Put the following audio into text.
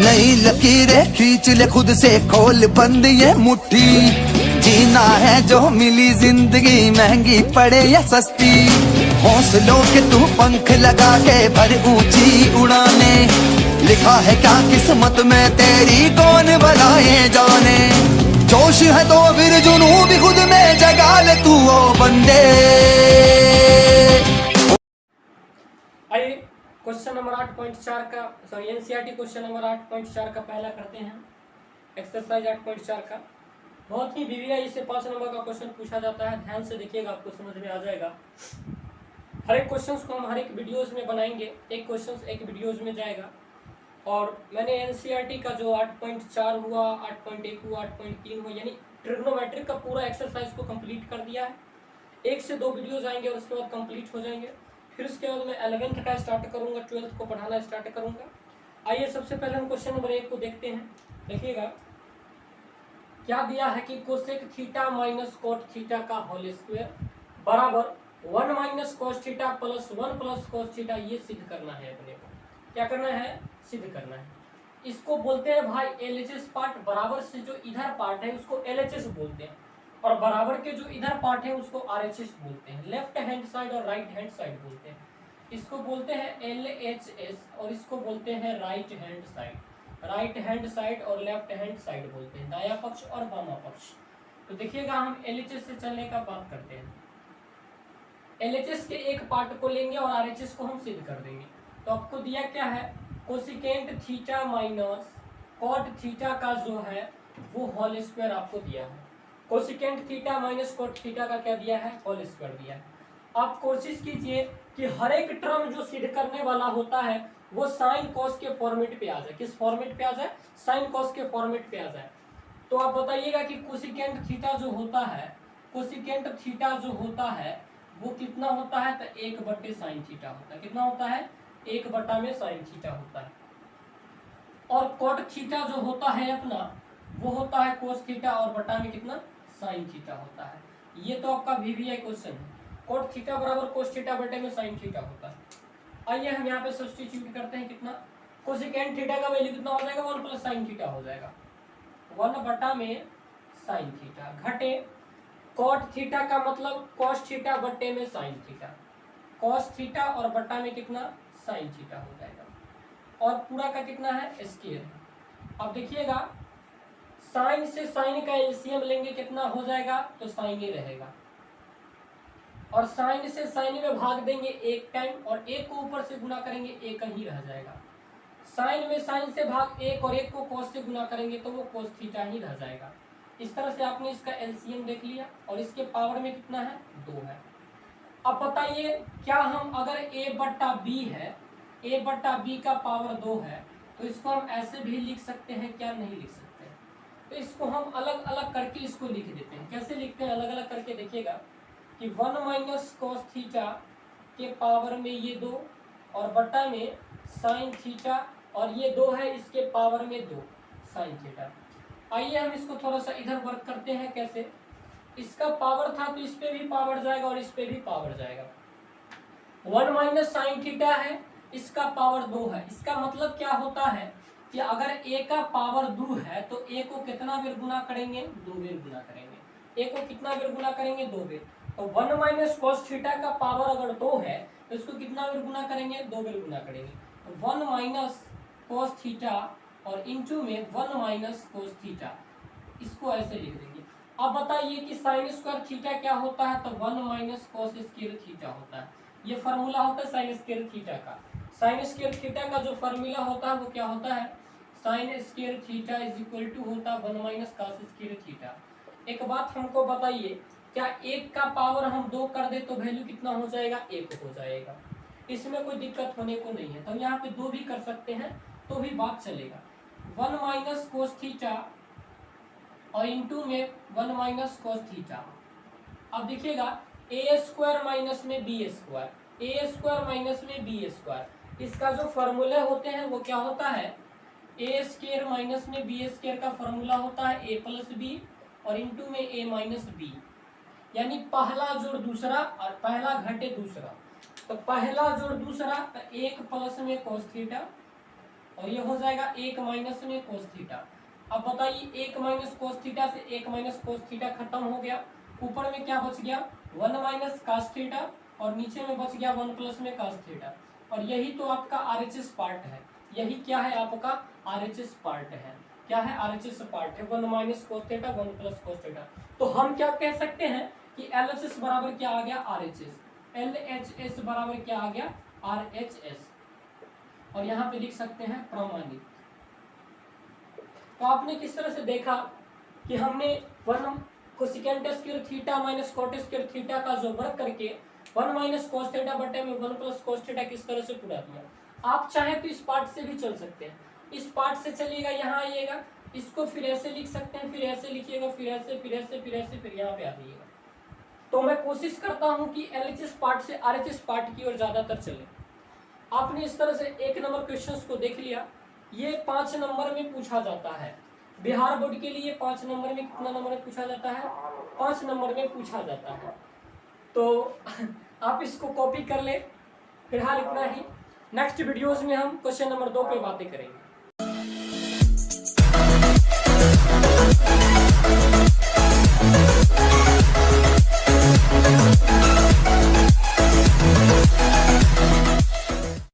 नई लकीरें खींच ले खुद से, खोल बंद ये मुट्ठी। जीना है जो मिली जिंदगी, महंगी पड़े या सस्ती। हौसलों के तू पंख लगा के भर ऊंची उड़ाने। लिखा है क्या किस्मत में तेरी, कौन बनाए जाने। जोश है तो फिर जुनू भी खुद में जगा ले तू ओ बंदे। आइए क्वेश्चन नंबर 8.4 का एनसीईआरटी क्वेश्चन नंबर 8.4 का पहला करते हैं। एक्सरसाइज 8.4 का बहुत ही वीवीआई से 5 नंबर का क्वेश्चन पूछा जाता है। ध्यान से देखिएगा, आपको समझ में आ जाएगा। हर एक क्वेश्चंस को हम हर एक वीडियोस में बनाएंगे, एक क्वेश्चंस एक वीडियोस में जाएगा। और मैंने एनसीईआरटी का जो 8.4 हुआ, 8.1 हुआ, 8.3 हुआ, यानी ट्रिग्नोमेट्रिक का पूरा एक्सरसाइज को कंप्लीट कर दिया है। 1 से 2 वीडियोज आएंगे और उसके बाद कंप्लीट हो जाएंगे। फिर उसके बाद मैं 11th का स्टार्ट करूंगा, 12th को पढ़ाना स्टार्ट करूंगा। आइए सबसे पहले हम क्वेश्चन नंबर 1 को देखते हैं। देखिएगा क्या दिया है कि cosec theta minus cot theta का होल स्क्वायर बराबर 1 minus cos theta plus 1 plus cos theta, ये सिद्ध करना है। अपने को क्या करना है? सिद्ध करना है। इसको बोलते हैं भाई एलएचएस पार्ट। बराबर से जो इधर पार्ट है उसको एलएचएस बोलते हैं, और बराबर के जो इधर पार्ट है उसको आरएचएस बोलते हैं। लेफ्ट हैंड साइड और राइट हैंड साइड बोलते हैं। इसको बोलते हैं एलएचएस और इसको बोलते हैं right hand side. Right hand side और लेफ्ट हैंड साइड बोलते हैं, दायां पक्ष और बामा पक्ष। तो देखिएगा हम एलएचएस से चलने का बात करते हैं। एलएचएस के एक पार्ट को लेंगे और आरएचएस को हम सिद्ध कर देंगे। तो आपको दिया क्या है? Cosecant theta minus cot theta का जो है वो होल स्क्वायर आपको दिया है। Cosecant theta minus cot theta का क्या दिया है? होल स्क्वायर दिया है। आप कोशिश कीजिए कि हर एक टर्म जो सिद्ध करने वाला होता है वो साइन कॉस के फॉर्मेट पे आ जाए। किस फॉर्मेट पे आ जाए? साइन कॉस के फॉर्मेट पे आ जाए। तो आप बताइएगा कि कोसिकेंट थीटा जो होता है, कोसिकेंट थीटा जो होता है वो कितना होता है? तो 1/sin थीटा होता है। कितना होता है? 1/sin थीटा होता है। और कोट थीटा जो होता है अपना वो होता है कोस थीटा, और बटा में कितना? साइन थीटा होता है। ये तो आपका वीवीआई क्वेश्चन है। कोट थीटा बराबर कोस थीटा बटे में साइन थीटा होता है। आइए हम यहाँ पे सब्स्टिट्यूट करते हैं। कितना? कोसिकेंट थीटा का वैल्यू कितना हो जाएगा? 1 प्लस साइन थीटा हो जाएगा। 1/sin थीटा घटे कोट थीटा का मतलब कोस थीटा बटे में साइन थीटा। कोस थीटा और बटा में कितना? साइन थीटा हो जाएगा। और पूरा का कितना है? स्क्वायर। अब देखिएगा साइन से साइन का एलसीएम लेंगे, कितना हो जाएगा? तो साइन ही रहेगा। और साइन से साइन में भाग देंगे एक टाइम, और एक को ऊपर से गुना करेंगे, एक ही रह जाएगा। साइन में साइन से भाग एक, और एक को कोस से गुना करेंगे तो वो कोस थीटा ही रह जाएगा। इस तरह से आपने इसका एलसीएम देख लिया, और इसके पावर में कितना है? 2 है। अब बताइए क्या हम अगर a/b है, a/b का पावर 2 है, तो इसको हम ऐसे भी लिख सकते हैं क्या? नहीं लिख सकते। तो इसको हम अलग अलग करके इसको लिख देते हैं। कैसे लिखते हैं अलग अलग करके? देखिएगा कि 1 माइनस कॉस थीटा के पावर में ये 2, और बटा में साइन थीटा, और ये 2 है इसके पावर में 2 साइन थीटा। आइए हम इसको थोड़ा सा इधर वर्क करते हैं। कैसे? इसका पावर था तो इस पे भी पावर जाएगा और इस पे भी पावर जाएगा। 1 माइनस साइन थीटा है, इसका पावर 2 है। इसका मतलब क्या होता है कि अगर a का पावर 2 है तो a को कितना बेर गुना करेंगे? 2 बेर गुना करेंगे। a को कितना बेर गुना करेंगे? 2 बेर। तो 1 माइनस कॉस थीटा का पावर अगर 2 है तो इसको कितना बेर गुना करेंगे? 2 बेर गुना करेंगे। तो 1 माइनस कॉस थीटा और इंटू में 1 माइनस कोस थीटा, इसको ऐसे लिख देंगे। अब बताइए कि साइन स्क्वायर थीटा क्या होता है? तो 1 माइनस कोस स्क्वायर थीटा होता है। ये फार्मूला होता है साइन स्क्वायर थीटा का। साइन स्क्वायर थीटा का जो फार्मूला होता है वो क्या होता है? Sine square theta is equal to होता है 1 माइनस कॉस स्क्वायर थीटा। एक बात हमको बताइए, क्या 1 का पावर हम 2 कर दे तो वैल्यू कितना हो जाएगा? 1 हो जाएगा। इसमें कोई दिक्कत होने को नहीं है। तो यहाँ पे 2 भी कर सकते हैं तो भी बात चलेगा। 1 माइनस कोस थीटा और इंटू में 1 माइनस कोस थीटा। अब देखिएगा ए स्क्वायर माइनस में बी स्क्वायर, ए स्क्वायर माइनस में बी स्क्वायर, इसका जो फॉर्मूले होते हैं वो क्या होता है? ए स्क्वायर माइनस में बी स्क्वायर का फॉर्मूला होता है ए प्लस बी और इंटू में ए माइनस बी, यानी पहला जोड़ दूसरा और पहला घटे दूसरा। तो पहला जोड़ दूसरा तो 1 प्लस में कोस थीटा और ये हो जाएगा 1 माइनस में कोस थीटा। अब बताइए 1 माइनस कोस थीटा से 1 माइनस कोस थीटा खत्म हो गया, ऊपर में क्या बच गया 1 माइनस कास थीटा और नीचे में बच गया 1 प्लस में कास थीटा। और यही तो आपका आरएचएस पार्ट है, यही क्या है आपका आरएचएस पार्ट है, क्या है आरएचएस पार्ट है 1 minus cos theta 1 plus cos theta. तो हम क्या कह सकते हैं कि एलएचएस बराबर क्या आ गया आरएचएस, एलएचएस बराबर क्या आ गया आरएचएस, और यहाँ पे लिख सकते हैं प्रमाणित। तो आपने किस तरह से देखा कि हमने 1 cosecant square theta minus cot square theta का जो वर्क करके 1 माइनस कोस थीटा बटे में 1 प्लस कोस थीटा किस तरह से पूरा दिया। आप चाहे तो इस पार्ट से भी चल सकते हैं, इस पार्ट से चलिएगा यहाँ आइएगा, इसको फिर ऐसे लिख सकते हैं, फिर ऐसे लिखिएगा, फिर ऐसे फिर ऐसे फिर ऐसे फिर यहाँ पे आ जाइएगा। तो मैं कोशिश करता हूँ कि एलएचएस पार्ट से आरएचएस पार्ट की ओर ज्यादातर चले। आपने इस तरह से 1 नंबर क्वेश्चंस को देख लिया, ये 5 नंबर में पूछा जाता है बिहार बोर्ड के लिए। 5 नंबर में कितना नंबर में पूछा जाता है 5 नंबर में पूछा जाता है। तो आप इसको कॉपी कर ले। फिलहाल इतना ही, नेक्स्ट वीडियोस में हम क्वेश्चन नंबर 2 पे बातें करेंगे।